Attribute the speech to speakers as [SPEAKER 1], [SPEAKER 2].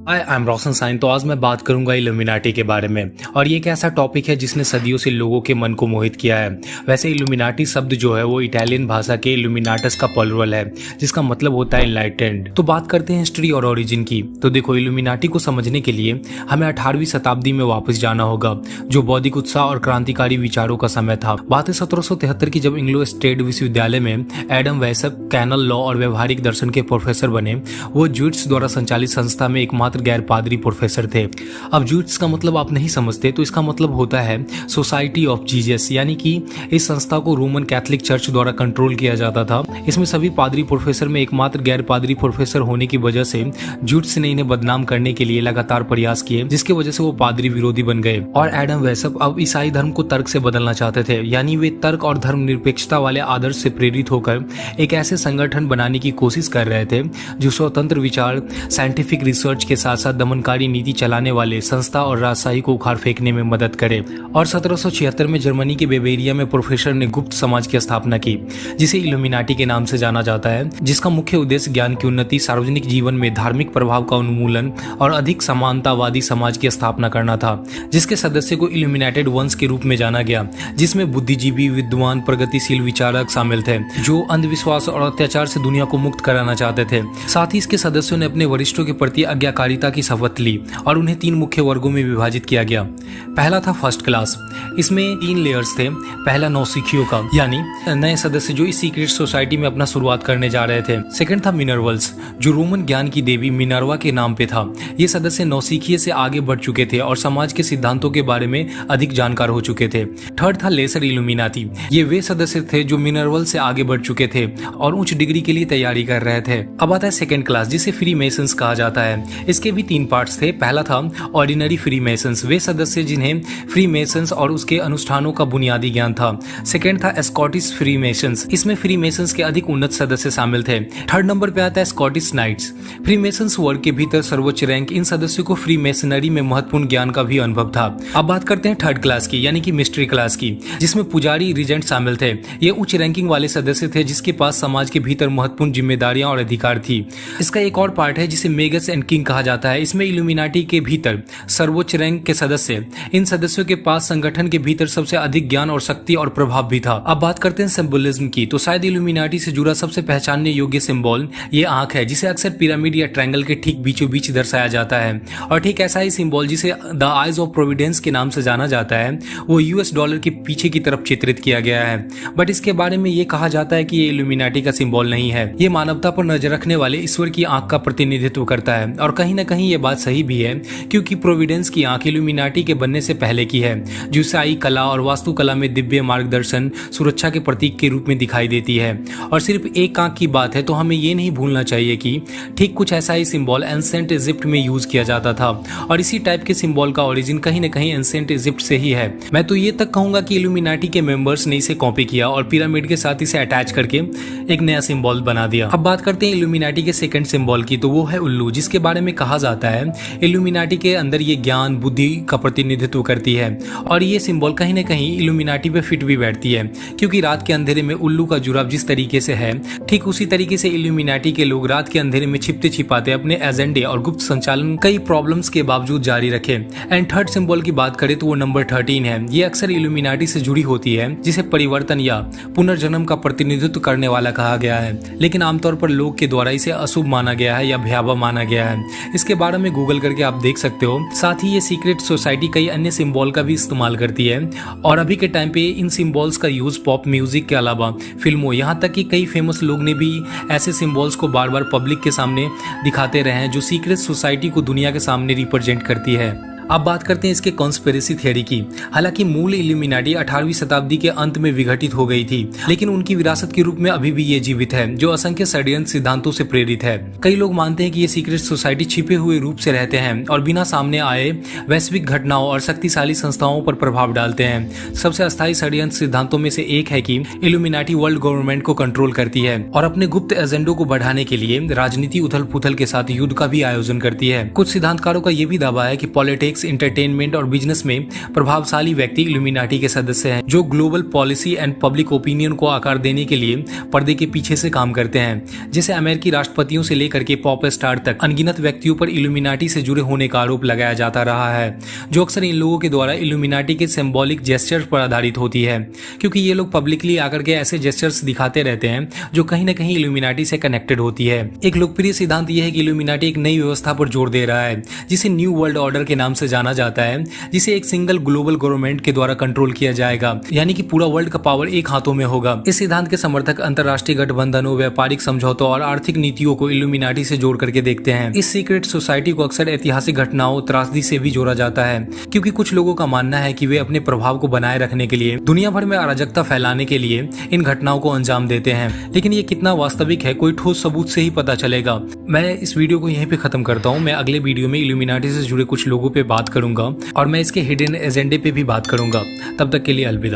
[SPEAKER 1] Hi, I am Roshan sign. तो आज मैं बात करूंगा इल्यूमिनाटी के बारे में। और ये एक ऐसा टॉपिक है जिसने सदियों से लोगों के मन को मोहित किया है। वैसे इल्यूमिनाटी शब्द जो है वो इटालियन भाषा के इल्यूमिनाटस का प्लुरल है, जिसका मतलब होता है इनलाइटेंड। तो बात करते हैं हिस्ट्री और ओरिजिन की। तो देखो, इल्यूमिनाटी को समझने के लिए हमें 18वीं शताब्दी में वापस जाना होगा, जो बौद्धिक उत्साह और क्रांतिकारी विचारों का समय था। बात है 1773 की, जब इंग्लो स्टेट विश्वविद्यालय में एडम वेसल कैनल लॉ और व्यवहारिक दर्शन के प्रोफेसर बने। वो ज्यूइट्स द्वारा संचालित संस्था में एकमात्र गैर पादरी प्रोफेसर थे। अब ज्यूइट्स का मतलब आप नहीं समझते, तो इसका मतलब होता है सोसाइटी ऑफ जीसस, यानी कि इस संस्था को रोमन कैथोलिक चर्च द्वारा कंट्रोल किया जाता था। इसमें सभी पादरी प्रोफेसर में एकमात्र गैर पादरी प्रोफेसर होने की वजह से ज्यूइट्स ने इन्हें बदनाम करने के लिए लगातार प्रयास किए, जिसकी वजह से वो पादरी विरोधी बन गए। और एडम वेसल अब ईसाई धर्म को तर्क से बदलना चाहते थे, यानी वे तर्क और धर्मनिरपेक्षता वाले आदर्श से प्रेरित होकर एक ऐसे संगठन बनाने की कोशिश कर रहे थे जो स्वतंत्र विचार, साइंटिफिक रिसर्च के साथ साथ दमनकारी नीति चलाने वाले संस्था और राजशाही को उखाड़ फेंकने में मदद करे। और 1776 में जर्मनी के बेवेरिया में प्रोफेसर ने गुप्त समाज की स्थापना की, जिसे इल्यूमिनाटी के नाम से जाना जाता है, जिसका मुख्य उद्देश्य ज्ञान की उन्नति, सार्वजनिक जीवन में धार्मिक प्रभाव का उन्मूलन और अधिक समानतावादी समाज की स्थापना करना था। जिसके सदस्य को इल्यूमिनेटेड वंस के रूप में जाना गया, जिसमें बुद्धिजीवी, विद्वान, प्रगतिशील विचारक शामिल थे जो अंधविश्वास और अत्याचार से दुनिया को मुक्त कराना चाहते थे। साथ ही इसके सदस्यों ने अपने वरिष्ठों के प्रति आज्ञाकारिता की शपथ ली और उन्हें 3 मुख्य वर्गों में विभाजित किया गया। पहला था फर्स्ट क्लास। इसमें 3 लेयर्स थे। पहला नौसिखियों का, यानी नए सदस्य जो इस सीक्रेट सोसाइटी में अपना शुरुआत करने जा रहे थे। सेकंड था मिनर्वल्स, जो रोमन ज्ञान की देवी मिनर्वा के नाम पे था। ये सदस्य नौसिखिए से आगे बढ़ चुके थे और समाज के सिद्धांतों के बारे में अधिक जानकार हो चुके थे। थर्ड था लेसर इल्यूमिनाती। ये वे सदस्य थे जो मिनर्वल से आगे बढ़ चुके थे और उच्च डिग्री के लिए तैयारी कर रहे थे। अब आता है सेकंड क्लास, जिसे फ्री मेसन्स कहा जाता है। इसके भी 3 पार्ट्स थे। पहला था ऑर्डिनरी फ्री मेसन्स, वे सदस्य जिन्हें फ्री मेसन्स और उसके अनुष्ठानों का बुनियादी ज्ञान था। सेकंड था स्कॉटिश फ्री मेसन्स, इसमें फ्री मेसन्स के अधिक उन्नत सदस्य शामिल थे। थर्ड नंबर पे आता है स्कॉटिश नाइट्स। फ्री मेसन्स वर्ग के भीतर सर्वोच्च रैंक, इन सदस्यों को फ्री मेसनरी में महत्वपूर्ण ज्ञान का भी अनुभव था। अब बात करते हैं थर्ड क्लास की, यानी कि मिस्ट्री क्लास की, जिसमें पुजारी, रिजेंट शामिल थे। ये उच्च रैंकिंग वाले सदस्य थे जिसके पास समाज के भीतर महत्वपूर्ण जिम्मेदारियां और अधिकार थी। इसका एक और पार्ट है जिसे मेगस एंड किंग कहा जाता है। इसमें इल्यूमिनाटी के भीतर सर्वोच्च रैंक के सदस्य, इन सदस्यों के पास संगठन के भीतर सबसे अधिक ज्ञान और शक्ति और प्रभाव भी था। अब बात करते हैं सिंबलिज्म की। तो शायद इल्यूमिनाटी से जुड़ा सबसे पहचानने योग्य सिंबल ये आंख है, जिसे अक्सर पिरामिड या ट्रायंगल के ठीक बीचों बीच दर्शाया जाता है। और ठीक ऐसा ही सिंबल जिसे द आइज ऑफ प्रोविडेंस के नाम से जाना जाता है, वो US डॉलर के पीछे की तरफ चित्रित किया गया है। बट इसके बारे में ये कहा जाता है कि ये इल्यूमिनाटी का सिंबल नहीं है। ये मानवता पर नजर रखने वाले ईश्वर की आंख का प्रतिनिधित्व करता है। और कहीं ना कहीं ये बात सही भी है, क्योंकि प्रोविडेंस की आंख इल्यूमिनाटी के बनने से पहले की है, जो ईसाई कला और वास्तुकला में दिव्य मार्गदर्शन, सुरक्षा के प्रतीक के रूप में दिखाई देती है। और सिर्फ एक आंख की बात है तो हमें ये नहीं भूलना चाहिए कि ठीक कुछ ऐसा ही सिंबल एंसेंट इजिप्ट में यूज किया जाता था। और इसी टाइप के सिंबल का ओरिजिन कहीं ना कहीं एंसेंट इजिप्ट से ही है। मैं तो ये तक कहूंगा कि इल्यूमिनाटी के मेंबर्स ने इसे कॉपी किया और पिरामिड के साथ इसे अटैच करके एक नया सिंबल बना दिया। अब बात करते हैं इल्यूमिनाटी के सेकंड सिंबल की। तो वो है उल्लू, जिसके बारे में कहा जाता है इल्यूमिनाटी के अंदर ये ज्ञान, बुद्धि का प्रतिनिधित्व करती है। और ये सिंबल कहीं ना कहीं इल्यूमिनाटी पे फिट भी बैठती है, क्योंकि रात के अंधेरे में उल्लू का जुड़ाव जिस तरीके से है, ठीक उसी तरीके से इल्यूमिनाटी के लोग रात के अंधेरे में छिपते छिपाते अपने एजेंडे और गुप्त संचालन कई प्रॉब्लम्स के बावजूद जारी रखे। एंड थर्ड सिंबल की बात करें तो वो नंबर 13 है। ये अक्सर इल्यूमिनाटी से जुड़ी होती है, जिसे परिवर्तन या पुनर्जन्म का प्रतिनिधित्व करने वाला कहा गया है, लेकिन आमतौर पर लोग के द्वारा इसे अशुभ माना गया है या भयावह माना गया है। इसके बारे में गूगल करके आप देख सकते हो। साथ ही ये सीक्रेट सोसाइटी कई अन्य सिंबल का भी इस्तेमाल करती है। और अभी के टाइम पे इन सिंबल्स का यूज पॉप म्यूजिक के अलावा फिल्मों, यहाँ तक कि कई फेमस लोग ने भी ऐसे सिंबल्स को बार बार पब्लिक के सामने दिखाते रहे हैं, जो सीक्रेट सोसाइटी को दुनिया के सामने रिप्रेजेंट करती है। अब बात करते हैं इसके कॉन्स्पिरेसी थ्योरी की। हालांकि मूल इल्यूमिनाटी 18वीं शताब्दी के अंत में विघटित हो गई थी, लेकिन उनकी विरासत के रूप में अभी भी ये जीवित है, जो असंख्य षड्यंत्र सिद्धांतों से प्रेरित है। कई लोग मानते हैं कि ये सीक्रेट सोसाइटी छिपे हुए रूप से रहते हैं और बिना सामने आए वैश्विक घटनाओं और शक्तिशाली संस्थाओं पर प्रभाव डालते हैं। सबसे अस्थायी षड्यंत्र सिद्धांतों में से एक है कि इल्यूमिनाटी वर्ल्ड गवर्नमेंट को कंट्रोल करती है और अपने गुप्त एजेंडों को बढ़ाने के लिए राजनीति उथल पुथल के साथ युद्ध का भी आयोजन करती है। कुछ सिद्धांतकारों का यह भी दावा है कि पॉलिटिक्स, पॉलिटिक्स, एंटरटेनमेंट और बिजनेस में प्रभावशाली व्यक्ति इल्यूमिनाटी के सदस्य हैं, जो global policy and public opinion को आकार देने के लिए पर्दे के पीछे से काम करते हैं। जैसे अमेरिकी राष्ट्रपतियों से लेकर के पॉप स्टार तक अनगिनत व्यक्तियों पर इल्यूमिनाटी से जुड़े होने का आरोप लगाया जाता रहा है, जो अक्सर इन लोगों के द्वारा इल्यूमिनाटी के सिंबॉलिक जेस्चर्स पर आधारित होती है, क्योंकि ये लोग पब्लिकली आकर के ऐसे जेस्चर्स दिखाते रहते हैं जो कहीं न कहीं इल्यूमिनाटी से कनेक्टेड होती है। एक लोकप्रिय सिद्धांत यह है कि इल्यूमिनाटी एक नई व्यवस्था पर जोर दे रहा है, जिसे न्यू वर्ल्ड ऑर्डर के नाम से जाना जाता है, जिसे एक सिंगल ग्लोबल गवर्नमेंट के द्वारा कंट्रोल किया जाएगा, यानी कि पूरा वर्ल्ड का पावर एक हाथों में होगा। इस सिद्धांत के समर्थक अंतरराष्ट्रीय गठबंधनों, व्यापारिक समझौतों और आर्थिक नीतियों को इल्यूमिनाटी से जोड़ करके देखते हैं। इस सीक्रेट सोसाइटी को अक्सर ऐतिहासिक घटनाओं, त्रासदी से भी जोड़ा जाता है, क्योंकि कुछ लोगों का मानना है कि वे अपने प्रभाव को बनाए रखने के लिए, दुनिया भर में अराजकता फैलाने के लिए इन घटनाओं को अंजाम देते हैं। लेकिन ये कितना वास्तविक है, कोई ठोस सबूत से ही पता चलेगा। मैं इस वीडियो को यहीं पे खत्म करता हूँ। मैं अगले वीडियो में इल्यूमिनाटी से जुड़े कुछ लोगों पे बात करूंगा और मैं इसके हिडन एजेंडे पे भी बात करूंगा। तब तक के लिए अलविदा।